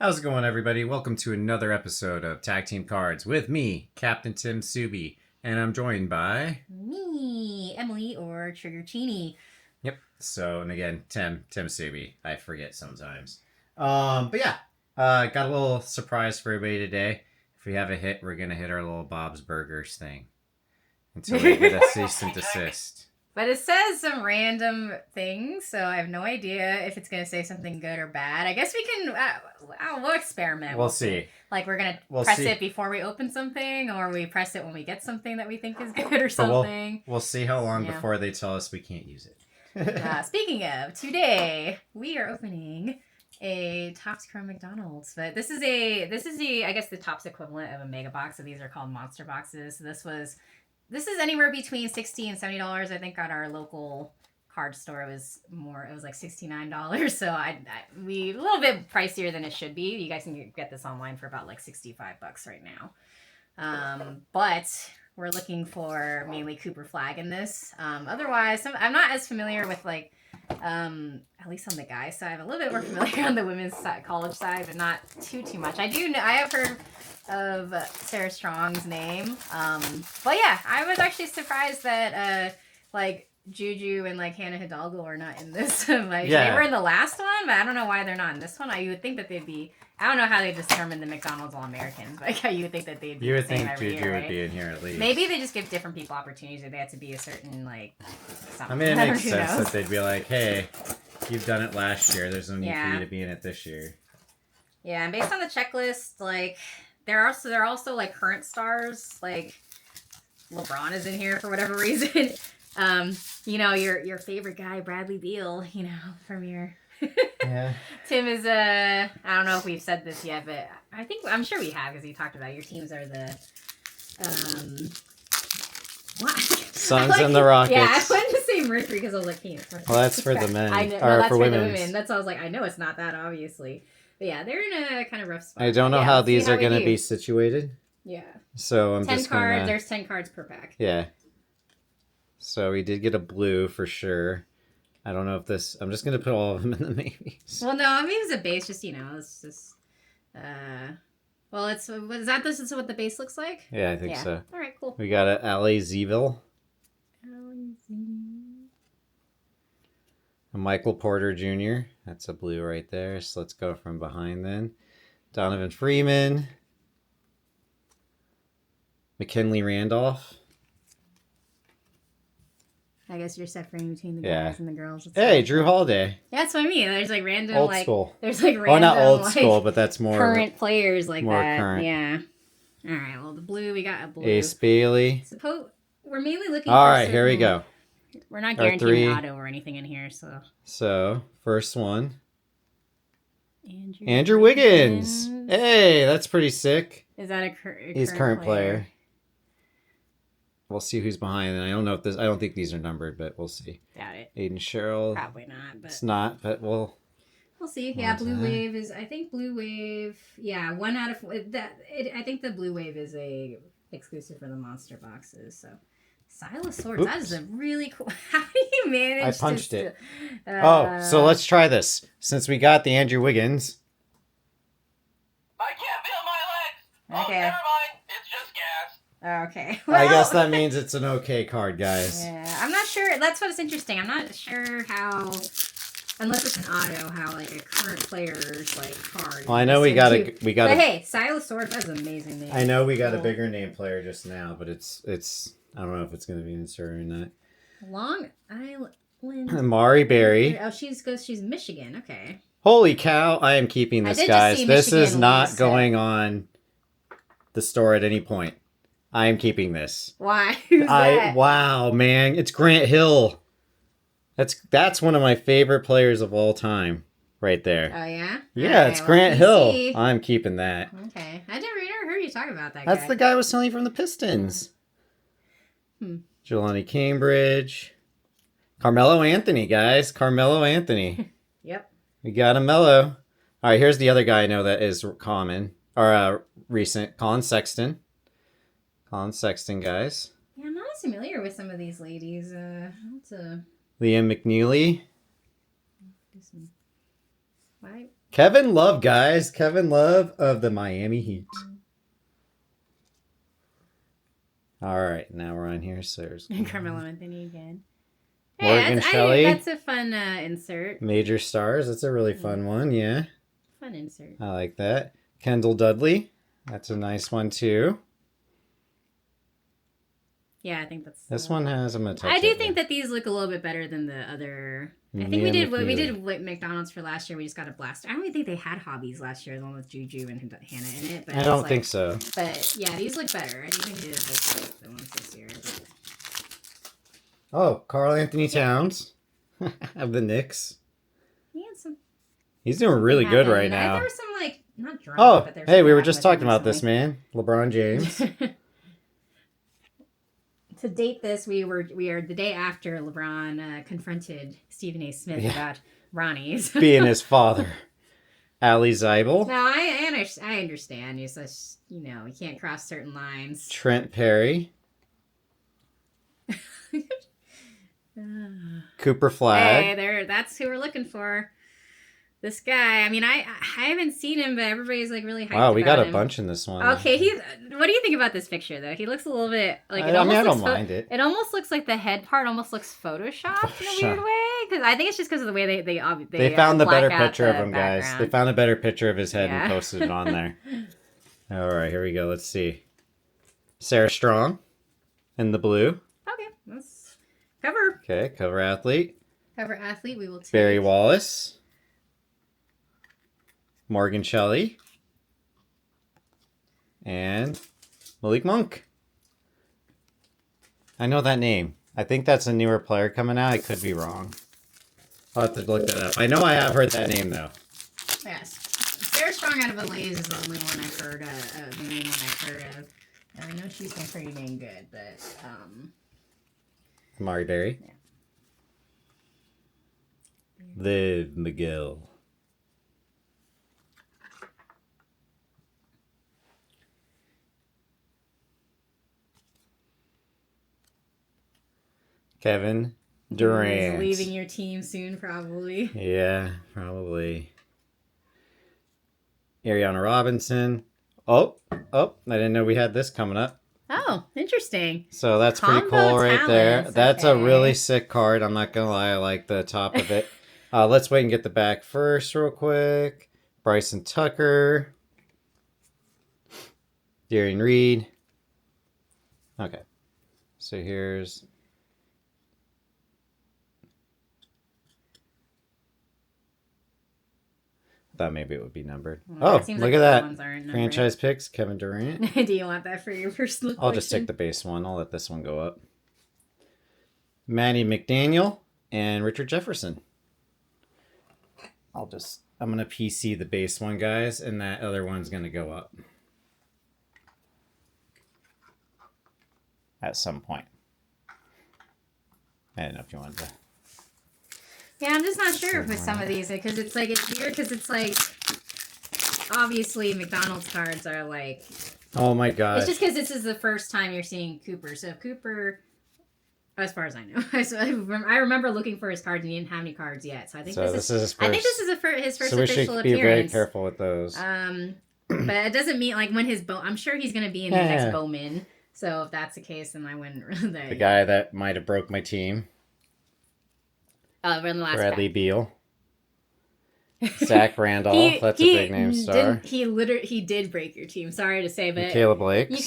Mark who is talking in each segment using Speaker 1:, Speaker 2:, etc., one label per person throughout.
Speaker 1: How's it going, everybody? Welcome to another episode of Tag Team Cards with me, Captain Tim Subi, and I'm joined by...
Speaker 2: Me, Emily, or Trigger Chini.
Speaker 1: Yep, so, and again, Tim Subi. I forget sometimes. But yeah, got a little surprise for everybody today. If we have a hit, we're going to hit our little Bob's Burgers thing until we get a cease and desist.
Speaker 2: But it says some random things, so I have no idea if it's going to say something good or bad. I guess we can, we'll experiment.
Speaker 1: We'll see.
Speaker 2: Like, we're going to press it before we open something, or we press it when we get something that we think is good or something.
Speaker 1: We'll see how long before they tell us we can't use it.
Speaker 2: Speaking of, today we are opening a Topps Chrome McDonald's. But this is I guess the Topps equivalent of a mega box, so these are called monster boxes. So this is anywhere between $60 and $70. I think at our local card store it was like $69. So we a little bit pricier than it should be. You guys can get this online for about like $65 right now. But we're looking for mainly Cooper Flagg in this. Otherwise, I'm not as familiar with like, at least on the guy side. I'm a little bit more familiar on the women's side, college side, but not too much. I have heard of Sarah Strong's name. But yeah, I was actually surprised that like Juju and like Hannah Hidalgo are not in this. They were in the last one, but I don't know why they're not in this one. You would think that they'd be. I don't know how they determine the McDonald's All-Americans, but you would think that they'd be.
Speaker 1: You would think Juju would be in here at least.
Speaker 2: Maybe they just give different people opportunities, or they have to be a certain like. Something.
Speaker 1: I mean, it makes sense that they'd be like, "Hey, you've done it last year. There's no need for you to be in it this year."
Speaker 2: Yeah, and based on the checklist, like. They're also like current stars, like LeBron is in here for whatever reason. Your favorite guy, Bradley Beal, from your
Speaker 1: yeah.
Speaker 2: Tim is I don't know if we've said this yet, but I'm sure we have because he talked about your teams are the what?
Speaker 1: Suns and the Rockets.
Speaker 2: Yeah, I wanted to say Mercury because I was like,
Speaker 1: well, that's for the men.
Speaker 2: I know, that's for the women. That's why I was like, I know it's not that obviously. But yeah, they're in a kind of rough spot.
Speaker 1: I don't know how these are going to be situated.
Speaker 2: Yeah.
Speaker 1: So I'm
Speaker 2: 10
Speaker 1: just
Speaker 2: cards.
Speaker 1: gonna...
Speaker 2: There's 10 cards per pack.
Speaker 1: Yeah. So we did get a blue for sure. I don't know if this... I'm just going to put all of them in the maybes.
Speaker 2: Well, no, I mean, it's a base. Just, it's just... Well, is what the base looks like?
Speaker 1: Yeah, I think so.
Speaker 2: All right, cool.
Speaker 1: We got a L.A. Zeville. A Michael Porter Jr. That's a blue right there. So let's go from behind then. Donovan Freeman. McKinley Randolph.
Speaker 2: I guess you're separating between the guys and the girls.
Speaker 1: Hey, Drew Holiday.
Speaker 2: Yeah, that's what I mean. There's like random
Speaker 1: old school.
Speaker 2: There's like random.
Speaker 1: Well, not old school, but that's more
Speaker 2: current players like
Speaker 1: more
Speaker 2: that.
Speaker 1: Current.
Speaker 2: Yeah. All right. Well, the blue we got a blue.
Speaker 1: Ace Bailey.
Speaker 2: We're mainly looking.
Speaker 1: All right, here we go.
Speaker 2: We're not guaranteeing auto or anything in here, so.
Speaker 1: So, first one. Andrew Wiggins. Hey, that's pretty sick.
Speaker 2: Is that
Speaker 1: He's current player. We'll see who's behind. And I don't know if I don't think these are numbered, but we'll see.
Speaker 2: Doubt it.
Speaker 1: Aiden Sherrill.
Speaker 2: Probably not, but.
Speaker 1: It's not, but we'll
Speaker 2: see. Yeah, Blue Wave is. I think Blue Wave. Yeah, 1 out of that. I think the Blue Wave is a exclusive for the monster boxes. So. Silas Swords. Oops. That is a really cool. How do you manage?
Speaker 1: I punched it. So let's try this. Since we got the Andrew Wiggins.
Speaker 3: I can't feel my legs.
Speaker 2: Okay.
Speaker 3: Oh, never mind. It's just gas.
Speaker 2: Okay. Well,
Speaker 1: I guess that means it's an okay card, guys.
Speaker 2: Yeah, I'm not sure. That's what's interesting. I'm not sure how, unless it's an auto, how like a current player's like card.
Speaker 1: Well, I know we got.
Speaker 2: But hey, Silas Swords. That's an amazing name.
Speaker 1: I know we got a bigger name player just now, but it's. I don't know if it's going to be inserted or not.
Speaker 2: Long Island.
Speaker 1: Mari Berry.
Speaker 2: Oh, she's Michigan. Okay.
Speaker 1: Holy cow! I am keeping this, guys. This is not going on the store at any point. I am keeping this.
Speaker 2: Why? Who's that?
Speaker 1: Wow, man! It's Grant Hill. That's one of my favorite players of all time, right there.
Speaker 2: Oh yeah.
Speaker 1: Yeah, it's Grant Hill. I'm keeping that.
Speaker 2: Okay, I never heard you talk about that.
Speaker 1: That's the guy I was telling you from the Pistons. Jelani Cambridge. Carmelo Anthony, guys. Carmelo Anthony.
Speaker 2: Yep.
Speaker 1: We got a Mello. All right, here's the other guy I know that is common. Or recent. Colin Sexton. Colin Sexton, guys.
Speaker 2: Yeah, I'm not as familiar with some of these ladies.
Speaker 1: Liam McNeely.
Speaker 2: Why
Speaker 1: Kevin Love, guys. Kevin Love of the Miami Heat. All right, now we're on here. So there's
Speaker 2: Carmelo Anthony again.
Speaker 1: Morgan Shelley.
Speaker 2: That's a fun insert.
Speaker 1: Major Stars. That's a really fun one. Yeah.
Speaker 2: Fun insert.
Speaker 1: I like that. Kendall Dudley. That's a nice one too.
Speaker 2: Yeah, I think that's.
Speaker 1: This one has a touch.
Speaker 2: I do think that these look a little bit better than the other. I think we did McDonald's for last year. We just got a blaster. I don't even think they had hobbies last year, the one with Juju and Hannah in it. But
Speaker 1: I don't think so.
Speaker 2: But yeah, these look better. I do think it is like the ones this year. But...
Speaker 1: Oh, Karl Anthony Towns of the Knicks.
Speaker 2: He had some.
Speaker 1: He's doing really good right now.
Speaker 2: There was some like not drama.
Speaker 1: Oh, hey, we were just talking about this, man. LeBron James.
Speaker 2: To date this, we are the day after LeBron confronted Stephen A. Smith about Ronnie's
Speaker 1: being his father. Ali Zeibel.
Speaker 2: Now I understand. He's just, you can't cross certain lines.
Speaker 1: Trent Perry. Cooper Flagg.
Speaker 2: Hey, that's who we're looking for. This guy, I mean, I haven't seen him, but everybody's like really hyped about him.
Speaker 1: Wow, we got a bunch in this one.
Speaker 2: Okay, what do you think about this picture though? He looks a little bit like
Speaker 1: I don't mind it.
Speaker 2: It almost looks like the head part almost looks photoshopped in a weird way, because I think it's just because of the way they
Speaker 1: found the better
Speaker 2: black out
Speaker 1: picture of
Speaker 2: the
Speaker 1: him,
Speaker 2: background.
Speaker 1: guys. They found a better picture of his head and posted it on there. All right, here we go. Let's see. Sarah Strong in the blue.
Speaker 2: Okay, let's cover.
Speaker 1: Okay, cover athlete.
Speaker 2: Cover athlete. We will take
Speaker 1: Barry Wallace. Morgan Shelley, and Malik Monk. I know that name. I think that's a newer player coming out. I could be wrong. I'll have to look that up. I know I have heard that name, though.
Speaker 2: Yes. Sarah Strong out of Blaze is the only one I've heard of, the main one I've heard of. And I know she's been pretty dang good, but...
Speaker 1: Amari Berry.
Speaker 2: Yeah.
Speaker 1: Liv McGill. Kevin Durant.
Speaker 2: He's leaving your team soon, probably.
Speaker 1: Yeah, probably. Ariana Robinson. Oh, I didn't know we had this coming up.
Speaker 2: Oh, interesting.
Speaker 1: So that's pretty
Speaker 2: Combo
Speaker 1: cool right there.
Speaker 2: talents,
Speaker 1: That's
Speaker 2: okay.
Speaker 1: a really sick card. I'm not going to lie. I like the top of it. Let's wait and get the back first real quick. Bryson Tucker. Darian Reed. Okay. So here's... Thought maybe it would be numbered.
Speaker 2: Well,
Speaker 1: look at that. Franchise picks, Kevin Durant.
Speaker 2: Do you want that for your personal
Speaker 1: I'll just take the base one. I'll let this one go up. Maddie McDaniel and Richard Jefferson. I'm going to PC the base one, guys, and that other one's going to go up. At some point. I don't know if you wanted to...
Speaker 2: Yeah, I'm just not sure with some of these, because it's weird, because it's like, obviously McDonald's cards are like...
Speaker 1: Oh my god.
Speaker 2: It's just because this is the first time you're seeing Cooper, so Cooper, as far as I know, I remember looking for his cards and he didn't have any cards yet, so I think this is his first. I think this is his first official appearance. So we should be very
Speaker 1: careful with those.
Speaker 2: But it doesn't mean, like, when I'm sure he's going to be in the next Bowman, so if that's the case, then I wouldn't really...
Speaker 1: The guy that might have broke my team. Bradley Beal. Zach Randolph. That's a big name star.
Speaker 2: He did break your team. Sorry to say, but
Speaker 1: Caleb Blake.
Speaker 2: You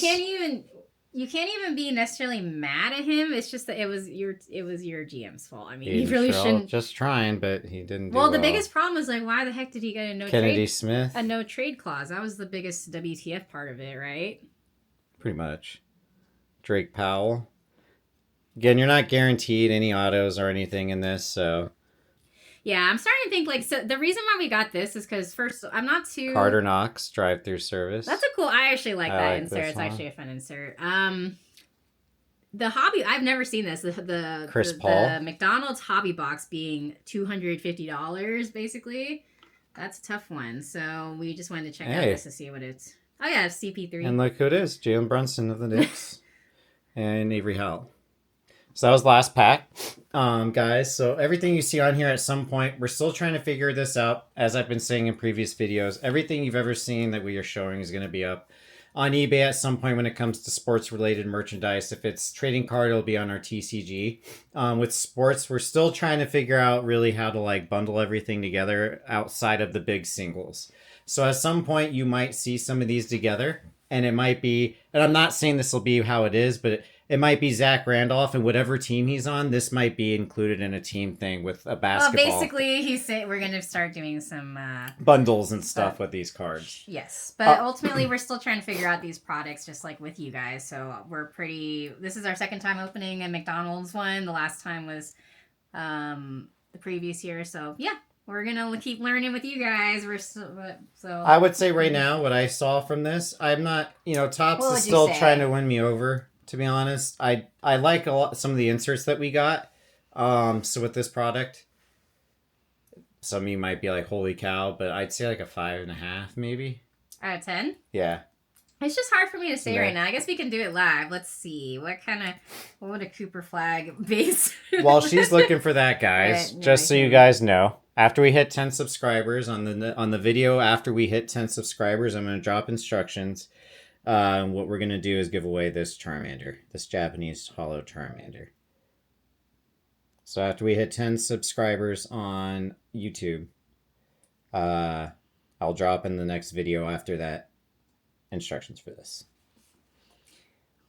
Speaker 2: can't even be necessarily mad at him. It's just that it was your GM's fault. I mean, he really shouldn't.
Speaker 1: Just trying, but he didn't.
Speaker 2: Well, the biggest problem was, like, why the heck did he get a
Speaker 1: no
Speaker 2: trade clause? That was the biggest WTF part of it, right?
Speaker 1: Pretty much. Drake Powell. Again, you're not guaranteed any autos or anything in this, so...
Speaker 2: Yeah, I'm starting to think, like, so the reason why we got this is because, first, I'm not too...
Speaker 1: Carter Knox, drive-through service.
Speaker 2: That's a cool... I actually like that insert. It's actually a fun insert. The hobby... I've never seen this.
Speaker 1: Chris Paul.
Speaker 2: The McDonald's hobby box being $250, basically. That's a tough one. So we just wanted to check out this to see what it's... Oh, yeah, CP3.
Speaker 1: And look who it is. Jalen Brunson of the Knicks. And Avery Howell. So that was the last pack, guys. So everything you see on here at some point, we're still trying to figure this out. As I've been saying in previous videos, everything you've ever seen that we are showing is going to be up on eBay at some point when it comes to sports-related merchandise. If it's trading card, it'll be on our TCG. With sports, we're still trying to figure out really how to like bundle everything together outside of the big singles. So at some point, you might see some of these together, and it might be, and I'm not saying this will be how it is, but it might be Zach Randolph, and whatever team he's on, this might be included in a team thing with a basketball.
Speaker 2: Well, basically, he's saying we're going to start doing some
Speaker 1: bundles and stuff with these cards.
Speaker 2: Yes, but ultimately, we're still trying to figure out these products, just like with you guys. So this is our second time opening a McDonald's one. The last time was the previous year. So yeah, we're gonna keep learning with you guys. So
Speaker 1: I would say right now, what I saw from this, I'm not, Topps is still trying to win me over. To be honest, I like some of the inserts that we got. So with this product, some of you might be like, "Holy cow!" But I'd say like a 5.5, maybe.
Speaker 2: Out of 10.
Speaker 1: Yeah.
Speaker 2: It's just hard for me to say right now. I guess we can do it live. Let's see what would a Cooper Flagg base.
Speaker 1: While she's looking for that, guys, just so you guys know, after we hit 10 subscribers on the video, after we hit 10 subscribers, I'm going to drop instructions. What we're going to do is give away this Charmander, this Japanese Hollow Charmander. So after we hit 10 subscribers on YouTube, I'll drop in the next video after that instructions for this.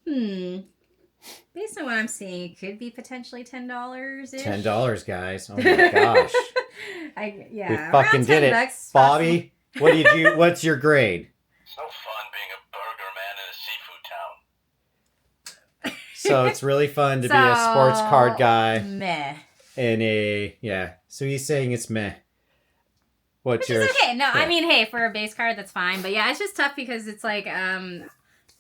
Speaker 2: Based on what I'm seeing, it could be potentially $10-ish.
Speaker 1: $10, guys. Oh my gosh. We fucking did it.
Speaker 2: Bucks,
Speaker 1: Bobby, what's your grade?
Speaker 3: It's no fun being a burger man in a seafood town.
Speaker 1: So it's really fun to be a sports card guy.
Speaker 2: Meh.
Speaker 1: So he's saying it's meh.
Speaker 2: Which is okay. No, yeah. I mean, hey, for a base card, that's fine. But yeah, it's just tough because it's like,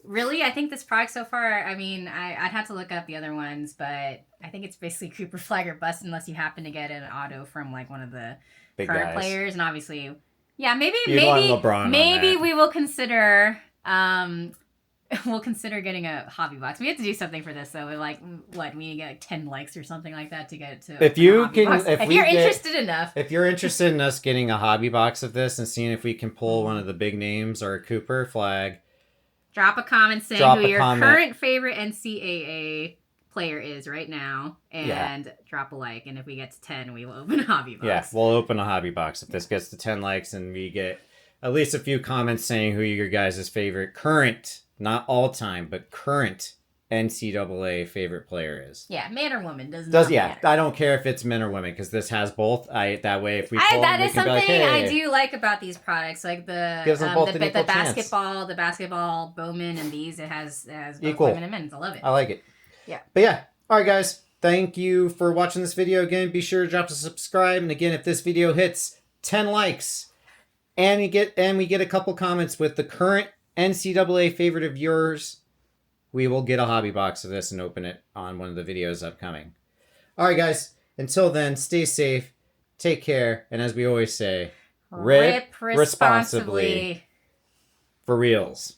Speaker 2: really, I think this product so far, I mean, I'd have to look up the other ones, but I think it's basically Cooper Flagg or bust unless you happen to get an auto from like one of the
Speaker 1: big
Speaker 2: card
Speaker 1: guys.
Speaker 2: Players. And obviously, yeah, maybe we will consider, we'll consider getting a hobby box. We have to do something for this though. Like, what, we need to get like 10 likes or something like that to get it to. If you're interested enough.
Speaker 1: If you're interested in us getting a hobby box of this and seeing if we can pull one of the big names or a Cooper Flagg,
Speaker 2: drop a comment saying who your current favorite NCAA player is right now, and drop a like. And if we get to 10, we will open a hobby box.
Speaker 1: Yeah, we'll open a hobby box if this gets to 10 likes and we get at least a few comments saying who your guys' favorite current. Not all time, but current NCAA favorite player is.
Speaker 2: Yeah, man or woman does matter.
Speaker 1: I don't care if it's men or women because this has both. That way, if we pull
Speaker 2: that is something I do like about these products, like the basketball Bowman and these. It has both women and men. I love it.
Speaker 1: I like it.
Speaker 2: Yeah.
Speaker 1: But yeah, all right, guys. Thank you for watching this video. Again, be sure to drop a subscribe. And again, if this video hits 10 likes, and we get a couple comments with the current NCAA favorite of yours, we will get a hobby box of this and open it on one of the videos upcoming. All right, guys. Until then, stay safe, take care, and as we always say, rip responsibly. For reals.